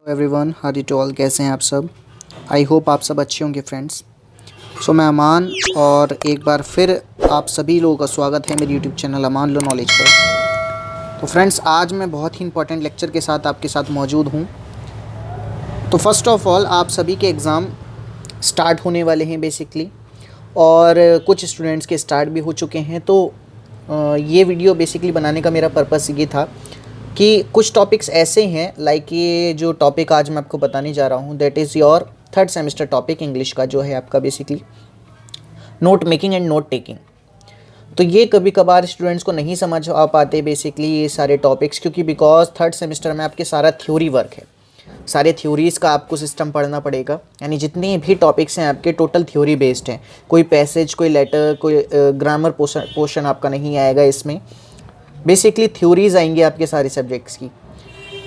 Everyone, how to all, कैसे हैं आप सब। आई होप आप सब अच्छे होंगे फ्रेंड्स। मैं अमान और एक बार फिर आप सभी लोगों का स्वागत है मेरे यूट्यूब चैनल अमान लो नॉलेज पर। तो फ्रेंड्स, आज मैं बहुत ही इंपॉर्टेंट लेक्चर के साथ आपके साथ मौजूद हूँ। तो फर्स्ट ऑफ ऑल, आप सभी के एग्ज़ाम स्टार्ट होने वाले हैं बेसिकली, और कुछ स्टूडेंट्स के स्टार्ट भी हो चुके हैं। तो ये वीडियो बेसिकली बनाने का मेरा पर्पस ये था कि कुछ टॉपिक्स ऐसे हैं, लाइक ये जो टॉपिक आज मैं आपको बताने जा रहा हूँ, that is your third semester topic English का, जो है आपका basically note making and note taking. तो ये कभी कभार स्टूडेंट्स को नहीं समझ आ पाते बेसिकली ये सारे टॉपिक्स, क्योंकि बिकॉज थर्ड सेमेस्टर में आपके सारा थ्योरी वर्क है, सारे थ्योरीज़ का आपको सिस्टम पढ़ना पड़ेगा। यानी जितने भी टॉपिक्स हैं आपके टोटल थ्योरी बेस्ड हैं। कोई पैसेज, कोई लेटर, कोई ग्रामर पोर्शन आपका नहीं आएगा इसमें। बेसिकली थ्योरीज़ आएंगी आपके सारे सब्जेक्ट्स की।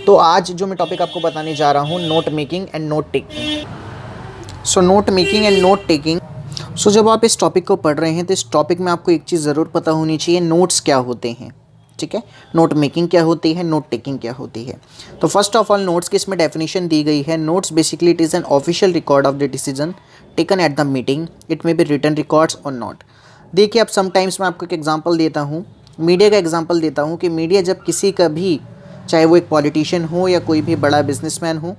तो आज जो मैं टॉपिक आपको बताने जा रहा हूँ, note making and note taking. Note making and note taking. जब आप इस टॉपिक को पढ़ रहे हैं तो इस टॉपिक में आपको एक चीज़ ज़रूर पता होनी चाहिए, नोट्स क्या होते हैं। ठीक है, नोट मेकिंग क्या होती है, नोट टेकिंग क्या होती है। तो फर्स्ट ऑफ ऑल, नोट्स की इसमें डेफिनेशन दी गई है। Notes basically it is an official record of the decision taken at the meeting. It may be written records और नॉट। देखिए, अब समटाइम्स मैं आपको एक एग्जांपल देता हूँ, मीडिया का एग्जांपल देता हूँ कि मीडिया जब किसी का भी, चाहे वो एक पॉलिटिशियन हो या कोई भी बड़ा बिजनेसमैन हो,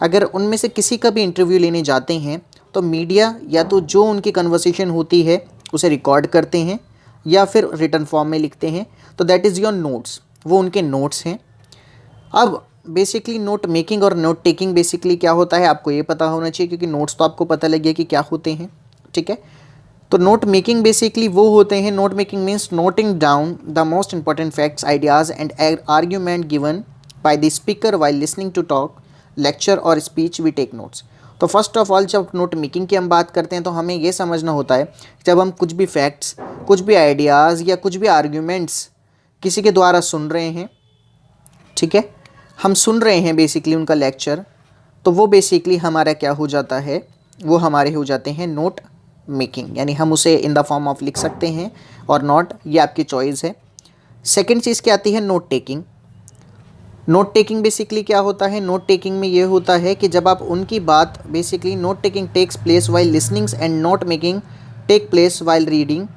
अगर उनमें से किसी का भी इंटरव्यू लेने जाते हैं तो मीडिया या तो जो उनकी कन्वर्सेशन होती है उसे रिकॉर्ड करते हैं या फिर रिटन फॉर्म में लिखते हैं। तो दैट इज़ योर नोट्स, वो उनके नोट्स हैं। अब बेसिकली नोट मेकिंग और नोट टेकिंग बेसिकली क्या होता है आपको ये पता होना चाहिए, क्योंकि नोट्स तो आपको पता लग गया कि क्या होते हैं। ठीक है, तो नोट मेकिंग बेसिकली वो होते हैं, note making means noting down the most important facts, ideas and argument given by the speaker while listening to talk, lecture और स्पीच, वी टेक नोट्स। तो फर्स्ट ऑफ ऑल, जब note making की हम बात करते हैं तो हमें ये समझना होता है, जब हम कुछ भी फैक्ट्स, कुछ भी आइडियाज़ या कुछ भी आर्ग्यूमेंट्स किसी के द्वारा सुन रहे हैं, ठीक है, हम सुन रहे हैं बेसिकली उनका लेक्चर, तो वो बेसिकली हमारा क्या हो जाता है, वो हमारे हो जाते हैं नोट मेकिंग। यानी हम उसे इन द फॉर्म ऑफ लिख सकते हैं और नोट, ये आपकी चॉइस है। सेकंड चीज़ क्या आती है, note taking. Note taking basically क्या होता है, नोट टेकिंग में ये होता है कि जब आप उनकी बात, basically note taking takes place while listening and note making take place while reading,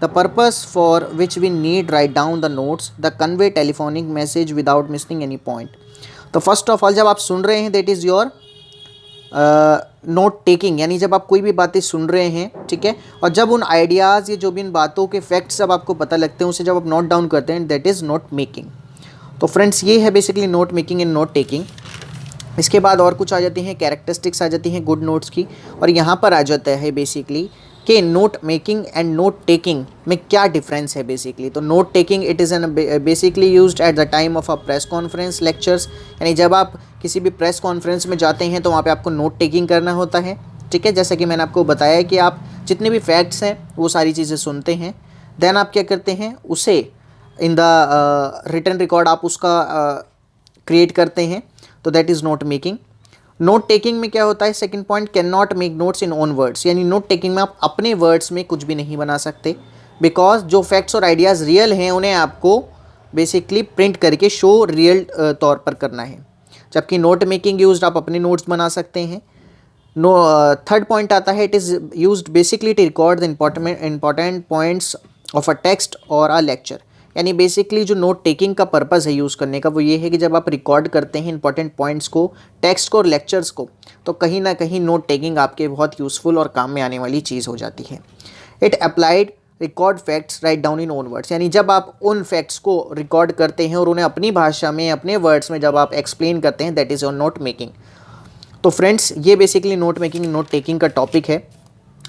the purpose for which we need write down the notes the convey telephonic message without missing any point. तो first of all, जब आप सुन रहे हैं that is your note taking, यानी जब आप कोई भी बातें सुन रहे हैं, ठीक है, और जब उन आइडियाज़ या जो भी इन बातों के फैक्ट्स जब आपको पता लगते हैं, उसे जब आप नोट डाउन करते हैं, दैट इज़ नोट मेकिंग। तो फ्रेंड्स, ये है basically note making and note taking. इसके बाद और कुछ आ जाती हैं, कैरेक्टरिस्टिक्स आ जाती हैं गुड नोट्स की, और यहाँ पर आ जाता है बेसिकली कि note making and note taking में क्या डिफरेंस है बेसिकली। तो note taking it is N basically used at the time of a press conference, lectures. यानी जब आप किसी भी प्रेस कॉन्फ्रेंस में जाते हैं तो वहाँ पे आपको नोट टेकिंग करना होता है। ठीक है, जैसा कि मैंने आपको बताया कि आप जितने भी फैक्ट्स हैं वो सारी चीज़ें सुनते हैं, देन आप क्या करते हैं, उसे इन द रिटन रिकॉर्ड आप उसका क्रिएट करते हैं। तो that is note making. Note taking में क्या होता है, second point, can not make notes in own words. यानी नोट टेकिंग में आप अपने वर्ड्स में कुछ भी नहीं बना सकते, बिकॉज जो फैक्ट्स और आइडियाज़ रियल हैं उन्हें आपको बेसिकली प्रिंट करके शो रियल तौर पर करना है। जबकि नोट मेकिंग यूज्ड आप अपने नोट्स बना सकते हैं। थर्ड पॉइंट आता है, it is used basically to record the important points of a text और अ लेक्चर। यानी बेसिकली जो नोट टेकिंग का पर्पज़ है यूज़ करने का, वो ये है कि जब आप रिकॉर्ड करते हैं इंपॉर्टेंट पॉइंट्स को, टेक्स्ट को और लेक्चर्स को, तो कहीं ना कहीं नोट टेकिंग आपके बहुत यूज़फुल और काम में आने वाली चीज़ हो जाती है। It applied record facts write down in own words. यानी जब आप उन फैक्ट्स को रिकॉर्ड करते हैं और उन्हें अपनी भाषा में, अपने वर्ड्स में जब आप एक्सप्लेन करते हैं, that is your note making. तो फ्रेंड्स, ये basically note making, note taking का टॉपिक है।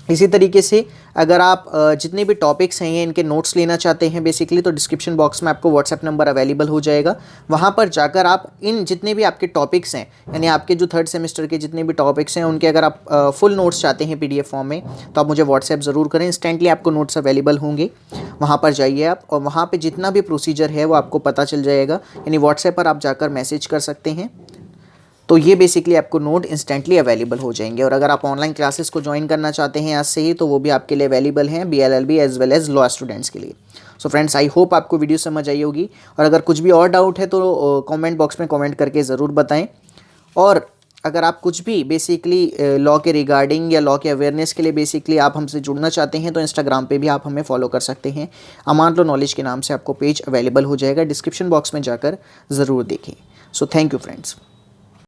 इसी तरीके से अगर आप जितने भी टॉपिक्स हैं ये इनके नोट्स लेना चाहते हैं बेसिकली, तो डिस्क्रिप्शन बॉक्स में आपको व्हाट्सएप नंबर अवेलेबल हो जाएगा। वहाँ पर जाकर आप इन जितने भी आपके टॉपिक्स हैं, यानी आपके जो थर्ड सेमेस्टर के जितने भी टॉपिक्स हैं, उनके अगर आप फुल नोट्स चाहते हैं PDF फॉर्म में, तो आप मुझे व्हाट्सएप ज़रूर करें। इंस्टेंटली आपको नोट्स अवेलेबल होंगे, वहाँ पर जाइए आप, और वहाँ पर जितना भी प्रोसीजर है वो आपको पता चल जाएगा। यानी व्हाट्सएप पर आप जाकर मैसेज कर सकते हैं, तो ये बेसिकली आपको नोट इंस्टेंटली अवेलेबल हो जाएंगे। और अगर आप ऑनलाइन क्लासेस को ज्वाइन करना चाहते हैं आज से ही, तो वो भी आपके लिए अवेलेबल हैं, BLLB as well as law students के लिए। सो फ्रेंड्स, आई होप आपको वीडियो समझ आई होगी, और अगर कुछ भी और डाउट है तो कमेंट बॉक्स में कमेंट करके ज़रूर बताएं। और अगर आप कुछ भी बेसिकली लॉ के रिगार्डिंग या लॉ के अवेयरनेस के लिए बेसिकली आप हमसे जुड़ना चाहते हैं तो इंस्टाग्राम पे भी आप हमें फॉलो कर सकते हैं। अमान लो नॉलेज के नाम से आपको पेज अवेलेबल हो जाएगा, डिस्क्रिप्शन बॉक्स में जाकर ज़रूर देखें। So thank you friends.